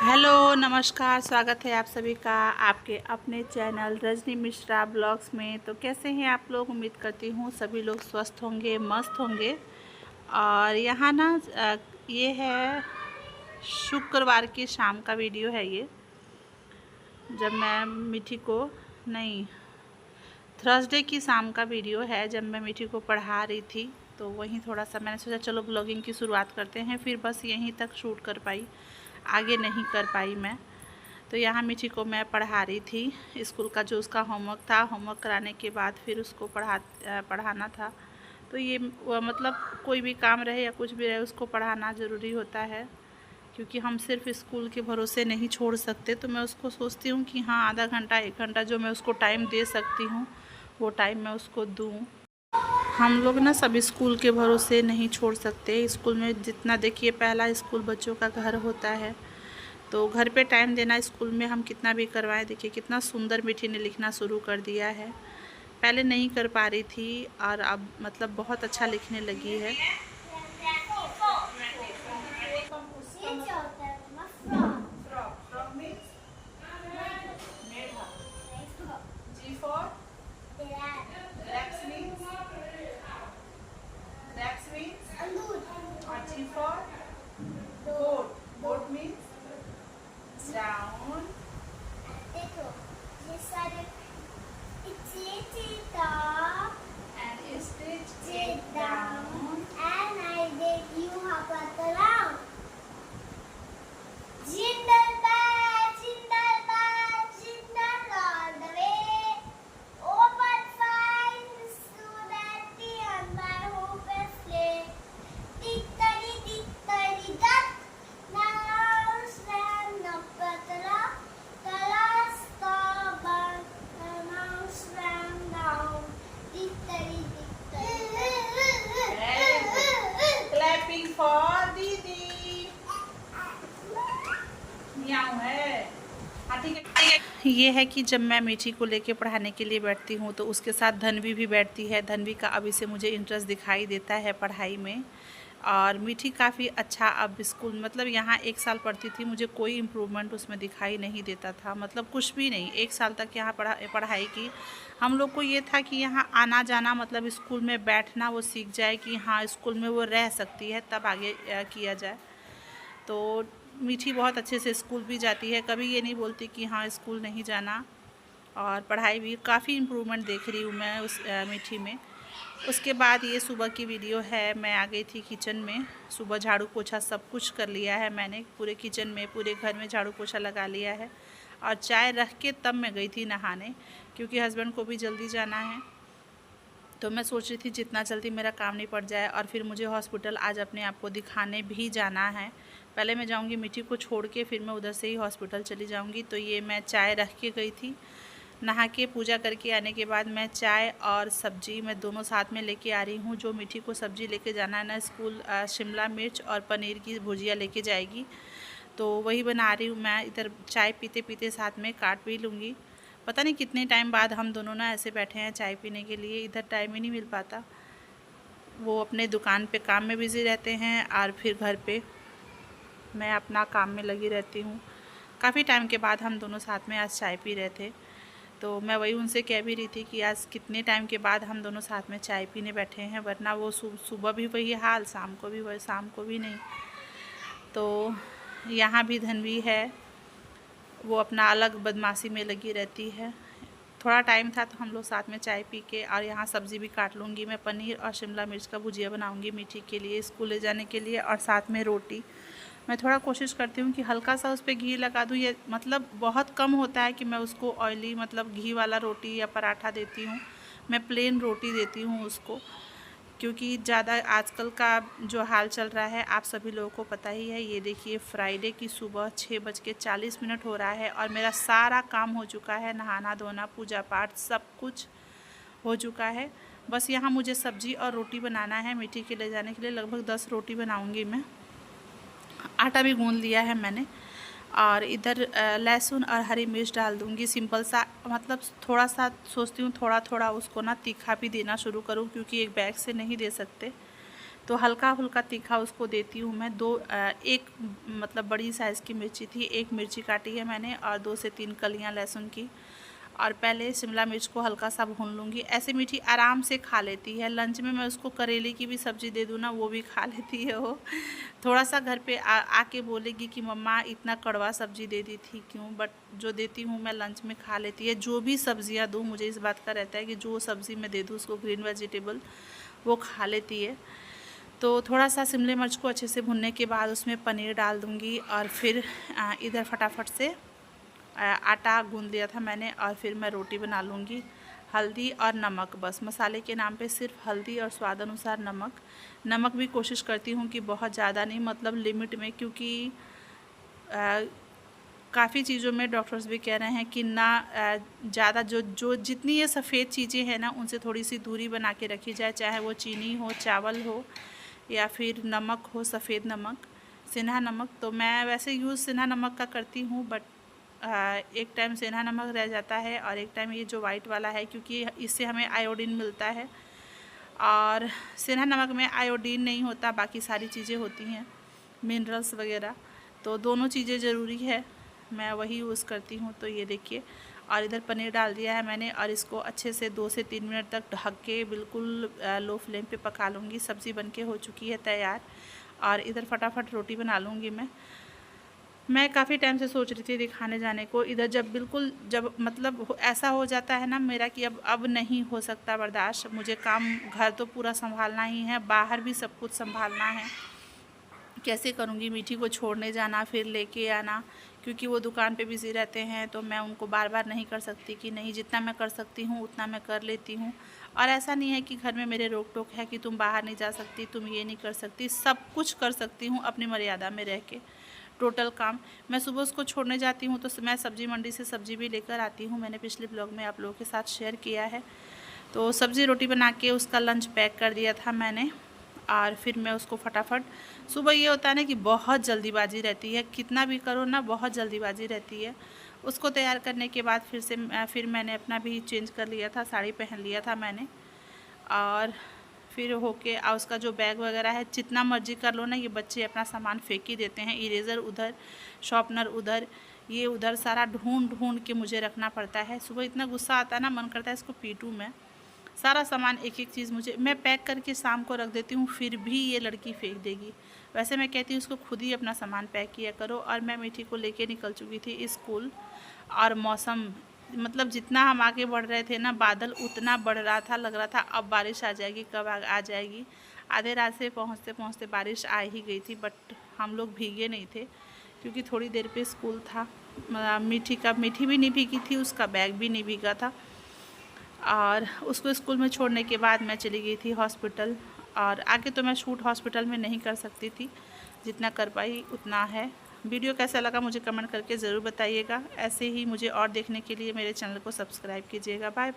Hello नमस्कार, स्वागत है आप सभी का आपके अपने चैनल रजनी मिश्रा ब्लॉग्स में। तो कैसे हैं आप लोग? उम्मीद करती हूँ सभी लोग स्वस्थ होंगे, मस्त होंगे। और यहाँ ना ये है शुक्रवार की शाम का वीडियो है ये, जब मैं मीठी को नहीं थर्सडे की शाम का वीडियो है, जब मैं मीठी को पढ़ा रही थी। तो वहीं थोड़ा सा मैंने सोचा चलो ब्लॉगिंग की शुरुआत करते हैं। फिर बस यहीं तक शूट कर पाई, आगे नहीं कर पाई मैं। तो यहाँ मीठी को मैं पढ़ा रही थी। स्कूल का जो उसका होमवर्क था, होमवर्क कराने के बाद फिर उसको पढ़ाना था। तो ये मतलब कोई भी काम रहे या कुछ भी रहे, उसको पढ़ाना ज़रूरी होता है, क्योंकि हम सिर्फ स्कूल के भरोसे नहीं छोड़ सकते। तो मैं उसको सोचती हूँ कि हाँ, आधा घंटा 1 घंटा जो मैं उसको टाइम दे सकती हूँ वो टाइम मैं उसको दूँ। हम लोग ना सब स्कूल के भरोसे नहीं छोड़ सकते। स्कूल में जितना देखिए, पहला स्कूल बच्चों का घर होता है, तो घर पे टाइम देना, स्कूल में हम कितना भी करवाएं। देखिए कितना सुंदर मीठी ने लिखना शुरू कर दिया है। पहले नहीं कर पा रही थी और अब मतलब बहुत अच्छा लिखने लगी है। Down. देखो ये सारे and stitch it down and I did you have a round. Jingle bell, jingle all the way. Open fine so that the on my hope is sleigh. Tickety duck. Now stand up at the rock. The last carbon, the mouse ran down. Tickety. Clapping for दीदी। ये है कि जब मैं मीठी को लेके पढ़ाने के लिए बैठती हूँ तो उसके साथ धनवी भी बैठती है। धनवी का अभी से मुझे इंटरेस्ट दिखाई देता है पढ़ाई में। और मीठी काफ़ी अच्छा अब स्कूल, मतलब यहाँ 1 साल पढ़ती थी, मुझे कोई इम्प्रूवमेंट उसमें दिखाई नहीं देता था, मतलब कुछ भी नहीं। 1 साल तक यहाँ पढ़ाई की। हम लोग को ये था कि यहाँ आना जाना, मतलब स्कूल में बैठना वो सीख जाए कि हाँ स्कूल में वो रह सकती है, तब आगे किया जाए। तो मीठी बहुत अच्छे से स्कूल भी जाती है, कभी ये नहीं बोलती कि हाँ स्कूल नहीं जाना। और पढ़ाई भी काफ़ी इम्प्रूवमेंट देख रही हूँ मैं उस मीठी में। उसके बाद ये सुबह की वीडियो है। मैं आ गई थी किचन में, सुबह झाड़ू पोछा सब कुछ कर लिया है मैंने। पूरे किचन में, पूरे घर में झाड़ू पोछा लगा लिया है। और चाय रख के तब मैं गई थी नहाने, क्योंकि हस्बैंड को भी जल्दी जाना है। तो मैं सोच रही थी जितना जल्दी मेरा काम नहीं पड़ जाए। और फिर मुझे हॉस्पिटल आज अपने आप को दिखाने भी जाना है। पहले मैं जाऊंगी मीठी को छोड़ के, फिर मैं उधर से ही हॉस्पिटल चली जाऊंगी। तो ये मैं चाय रख के गई थी। नहा के पूजा करके आने के बाद मैं चाय और सब्जी मैं दोनों साथ में लेके आ रही हूँ। जो मीठी को सब्जी लेके जाना है ना स्कूल, शिमला मिर्च और पनीर की भुजिया लेके जाएगी, तो वही बना रही हूँ मैं। इधर चाय पीते पीते साथ में काट भी लूँगी। पता नहीं कितने टाइम बाद हम दोनों ना ऐसे बैठे हैं चाय पीने के लिए। इधर टाइम ही नहीं मिल पाता, वो अपने दुकान पे काम में बिज़ी रहते हैं और फिर घर पे मैं अपना काम में लगी रहती हूँ। काफ़ी टाइम के बाद हम दोनों साथ में आज चाय पी रहे थे। तो मैं वही उनसे कह भी रही थी कि आज कितने टाइम के बाद हम दोनों साथ में चाय पीने बैठे हैं, वरना वो सुबह भी वही हाल, शाम को भी वही, शाम को भी नहीं। तो यहाँ भी धनवी है, वो अपना अलग बदमाशी में लगी रहती है। थोड़ा टाइम था तो हम लोग साथ में चाय पी के, और यहाँ सब्ज़ी भी काट लूँगी मैं। पनीर और शिमला मिर्च का भुजिया बनाऊँगी मीठी के लिए स्कूल ले जाने के लिए, और साथ में रोटी। मैं थोड़ा कोशिश करती हूँ कि हल्का सा उस पर घी लगा दूँ। ये मतलब बहुत कम होता है कि मैं उसको ऑयली, मतलब घी वाला रोटी या पराठा देती हूँ। मैं प्लेन रोटी देती हूँ उसको, क्योंकि ज़्यादा आजकल का जो हाल चल रहा है आप सभी लोगों को पता ही है। ये देखिए फ्राइडे की सुबह 6:40 हो रहा है और मेरा सारा काम हो चुका है। नहाना धोना, पूजा पाठ सब कुछ हो चुका है। बस यहाँ मुझे सब्ज़ी और रोटी बनाना है मीठी के ले जाने के लिए। लगभग 10 रोटी बनाऊँगी मैं। आटा भी गूँध लिया है मैंने। और इधर लहसुन और हरी मिर्च डाल दूँगी, सिंपल सा। मतलब थोड़ा सा सोचती हूँ थोड़ा थोड़ा उसको ना तीखा भी देना शुरू करूँ, क्योंकि एक बैग से नहीं दे सकते। तो हल्का फुल्का तीखा उसको देती हूँ मैं। एक मतलब बड़ी साइज़ की मिर्ची थी, एक मिर्ची काटी है मैंने और 2 से 3 कलियाँ लहसुन की। और पहले शिमला मिर्च को हल्का सा भून लूँगी। ऐसे मीठी आराम से खा लेती है। लंच में मैं उसको करेले की भी सब्ज़ी दे दूँ ना, वो भी खा लेती है वो। थोड़ा सा घर पे आके बोलेगी कि मम्मा इतना कड़वा सब्ज़ी दे दी थी क्यों, बट जो देती हूँ मैं लंच में खा लेती है। जो भी सब्ज़ियाँ दूँ, मुझे इस बात का रहता है कि जो सब्ज़ी मैं दे दूँ उसको, ग्रीन वेजिटेबल, वो खा लेती है। तो थोड़ा सा शिमला मिर्च को अच्छे से भुनने के बाद उसमें पनीर डाल दूँगी और फिर इधर फटाफट से आटा गूँध लिया था मैंने और फिर मैं रोटी बना लूँगी। हल्दी और नमक, बस मसाले के नाम पे सिर्फ हल्दी और स्वाद अनुसार नमक। नमक भी कोशिश करती हूँ कि बहुत ज़्यादा नहीं, मतलब लिमिट में, क्योंकि काफ़ी चीज़ों में डॉक्टर्स भी कह रहे हैं कि ना ज़्यादा जो जितनी ये सफ़ेद चीज़ें हैं ना, उनसे थोड़ी सी दूरी बना के रखी जाए, चाहे वो चीनी हो, चावल हो या फिर नमक हो, सफ़ेद नमक, सिन्हा नमक। तो मैं वैसे यूज़ सिन्हा नमक का करती हूँ, बट एक टाइम सिन्हा नमक रह जाता है और एक टाइम ये जो वाइट वाला है, क्योंकि इससे हमें आयोडीन मिलता है और सिन्हा नमक में आयोडीन नहीं होता, बाकी सारी चीज़ें होती हैं, मिनरल्स वगैरह। तो दोनों चीज़ें ज़रूरी है, मैं वही यूज़ करती हूँ। तो ये देखिए, और इधर पनीर डाल दिया है मैंने और इसको अच्छे से 2 से 3 मिनट तक ढक के बिल्कुल लो फ्लेम पे पका लूँगी। सब्ज़ी बनके हो चुकी है तैयार और इधर फटाफट रोटी बना लूँगी मैं काफ़ी टाइम से सोच रही थी दिखाने जाने को। इधर जब मतलब ऐसा हो जाता है ना मेरा कि अब नहीं हो सकता बर्दाश्त, मुझे काम, घर तो पूरा संभालना ही है, बाहर भी सब कुछ संभालना है। कैसे करूँगी, मीठी को छोड़ने जाना फिर लेके आना, क्योंकि वो दुकान पे बिज़ी रहते हैं, तो मैं उनको बार बार नहीं कर सकती कि नहीं, जितना मैं कर सकती हूँ उतना मैं कर लेती हूँ। और ऐसा नहीं है कि घर में मेरे रोक टोक है कि तुम बाहर नहीं जा सकती, तुम ये नहीं कर सकती, सब कुछ कर सकती हूँ अपनी मर्यादा में रह के। टोटल काम मैं सुबह उसको छोड़ने जाती हूँ तो मैं सब्ज़ी मंडी से सब्ज़ी भी लेकर आती हूँ, मैंने पिछले ब्लॉग में आप लोगों के साथ शेयर किया है। तो सब्ज़ी रोटी बना के उसका लंच पैक कर दिया था मैंने और फिर मैं उसको फटाफट, सुबह ये होता है ना कि बहुत जल्दीबाजी रहती है, कितना भी करो ना बहुत जल्दीबाजी रहती है। उसको तैयार करने के बाद फिर मैंने अपना भी चेंज कर लिया था, साड़ी पहन लिया था मैंने और फिर होके उसका जो बैग वगैरह है, जितना मर्जी कर लो ना, ये बच्चे अपना सामान फेंक ही देते हैं। इरेज़र उधर, शॉर्पनर उधर, ये उधर, सारा ढूंढ ढूंढ के मुझे रखना पड़ता है। सुबह इतना गुस्सा आता है ना, मन करता है इसको पीटूँ मैं। सारा सामान एक एक चीज़ मैं पैक करके शाम को रख देती हूँ, फिर भी ये लड़की फेंक देगी। वैसे मैं कहती हूँ उसको खुद ही अपना सामान पैक किया करो। और मैं मीठी को लेके निकल चुकी थी स्कूल और मौसम, मतलब जितना हम आगे बढ़ रहे थे ना, बादल उतना बढ़ रहा था, लग रहा था अब बारिश आ जाएगी, कब आ जाएगी। आधे रास्ते पहुँचते पहुँचते बारिश आ ही गई थी, बट हम लोग भीगे नहीं थे क्योंकि थोड़ी देर पे स्कूल था। मीठी भी नहीं भीगी थी, उसका बैग भी नहीं भीगा था। और उसको स्कूल में छोड़ने के बाद मैं चली गई थी हॉस्पिटल, और आगे तो मैं शूट हॉस्पिटल में नहीं कर सकती थी, जितना कर पाई उतना है। वीडियो कैसा लगा मुझे कमेंट करके ज़रूर बताइएगा। ऐसे ही मुझे और देखने के लिए मेरे चैनल को सब्सक्राइब कीजिएगा। बाय।